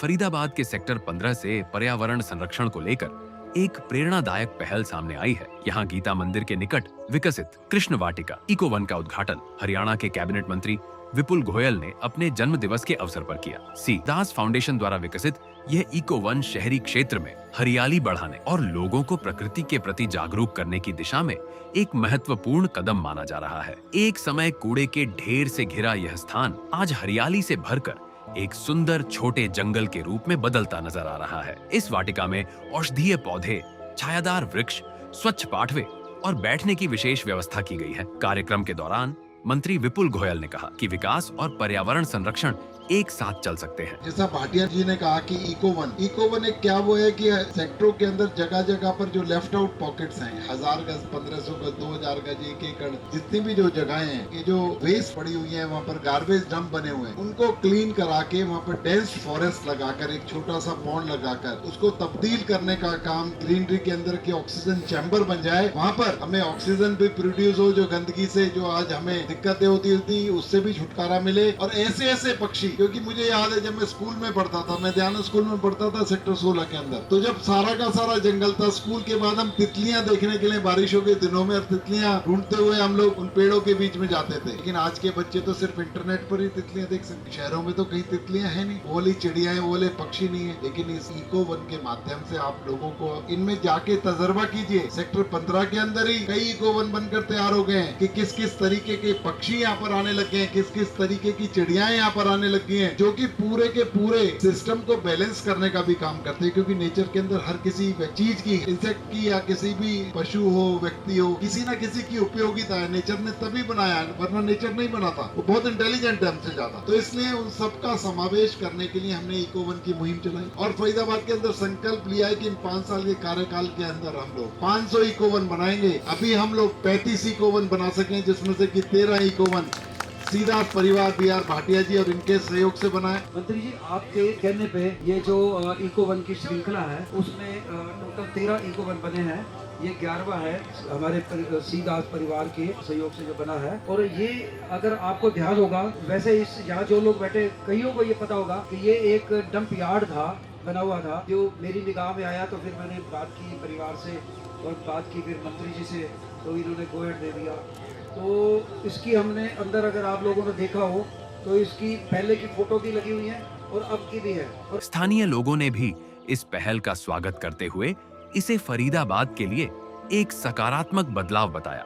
फरीदाबाद के सेक्टर 15 से पर्यावरण संरक्षण को लेकर एक प्रेरणादायक पहल सामने आई है। यहाँ गीता मंदिर के निकट विकसित कृष्ण वाटिका इको वन का उद्घाटन हरियाणा के कैबिनेट मंत्री विपुल गोयल ने अपने जन्म दिवस के अवसर पर किया। सी दास फाउंडेशन द्वारा विकसित यह इको वन शहरी क्षेत्र में हरियाली बढ़ाने और लोगों को प्रकृति के प्रति जागरूक करने की दिशा में एक महत्वपूर्ण कदम माना जा रहा है। एक समय कूड़े के ढेर से घिरा यह स्थान आज हरियाली से भरकर एक सुंदर छोटे जंगल के रूप में बदलता नजर आ रहा है। इस वाटिका में औषधीय पौधे, छायादार वृक्ष, स्वच्छ पाठवे और बैठने की विशेष व्यवस्था की गई है। कार्यक्रम के दौरान मंत्री विपुल गोयल ने कहा कि विकास और पर्यावरण संरक्षण एक साथ चल सकते हैं। जैसा भाटिया जी ने कहा कि इको वन एक क्या वो है कि सेक्टरों के अंदर जगह जगह पर जो लेफ्ट आउट पॉकेट्स हैं, 1000 गज, 1500 गज, 2000 गज, 1 एकड़, जितनी भी जो जगहें हैं, ये जो वेस्ट पड़ी हुई है, वहाँ पर गार्बेज डंप बने हुए हैं, उनको क्लीन करा के वहाँ पर डेंस फॉरेस्ट लगाकर एक छोटा सा पॉन्ड लगाकर उसको तब्दील करने का काम, ग्रीनरी के अंदर की ऑक्सीजन चैम्बर बन जाए, वहाँ पर हमें ऑक्सीजन भी प्रोड्यूस हो, जो गंदगी से जो आज हमें दिक्कतें होती थी उससे भी छुटकारा मिले। और ऐसे ऐसे पक्षी, क्योंकि मुझे याद है जब मैं स्कूल में पढ़ता था, मैं ध्यान स्कूल में पढ़ता था सेक्टर 16 के अंदर, तो जब सारा का सारा जंगल था, स्कूल के बाद हम तितलियां देखने के लिए बारिशों के दिनों में तितलियां ढूंढते हुए हम लोग उन पेड़ों के बीच में जाते थे। लेकिन आज के बच्चे तो सिर्फ इंटरनेट पर ही तितलियां देख सकते। शहरों में तो कहीं तितलियां है नहीं, वो वाली चिड़िया है, वो वाले पक्षी नहीं है। लेकिन इस इको वन के माध्यम से आप लोगों को इनमें जाके तजर्बा कीजिए। सेक्टर 15 के अंदर ही कई इको वन बनकर तैयार हो गए हैं कि किस किस तरीके के पक्षी यहाँ पर आने लगे हैं, किस किस तरीके की चिड़ियाएं यहाँ पर आने लगी हैं, जो कि पूरे के पूरे सिस्टम को बैलेंस करने का भी काम करते हैं। क्योंकि नेचर के अंदर हर किसी चीज की, इंसेक्ट की या किसी भी पशु हो, व्यक्ति हो, किसी ना किसी की उपयोगिता है। नेचर ने तभी बनाया है, वरना नेचर नहीं बना था। वो बहुत इंटेलिजेंट है हमसे ज्यादा। तो इसलिए उन सबका समावेश करने के लिए हमने इको वन की मुहिम चलाई और फरीदाबाद के अंदर संकल्प लिया है कि इन 5 साल के कार्यकाल के अंदर हम लोग 500 इको वन बनाएंगे। अभी हम लोग 35 इको वन बना सके, जिसमें से कि 13 इको वन सीधा परिवार BR भाटिया जी और इनके सहयोग से बना है। मंत्री जी, आपके कहने पे ये जो इको वन की श्रृंखला है उसमें टोटल 13 इको वन बने हैं। ये 11वां है हमारे सी दास परिवार के सहयोग से जो बना है। और ये अगर आपको ध्यान होगा, वैसे इस यहाँ जो लोग बैठे कईयों को ये पता होगा कि ये एक डंप यार्ड था, बना हुआ था, जो मेरी निगाह में आया। तो फिर मैंने बात की परिवार से और बात की फिर मंत्री जी से, तो इन्होंने गो अहेड दे दिया। तो इसकी हमने अंदर, अगर आप लोगों ने देखा हो तो इसकी पहले की फोटो भी लगी हुई है और अब की भी है। और स्थानीय लोगों ने भी इस पहल का स्वागत करते हुए इसे फरीदाबाद के लिए एक सकारात्मक बदलाव बताया।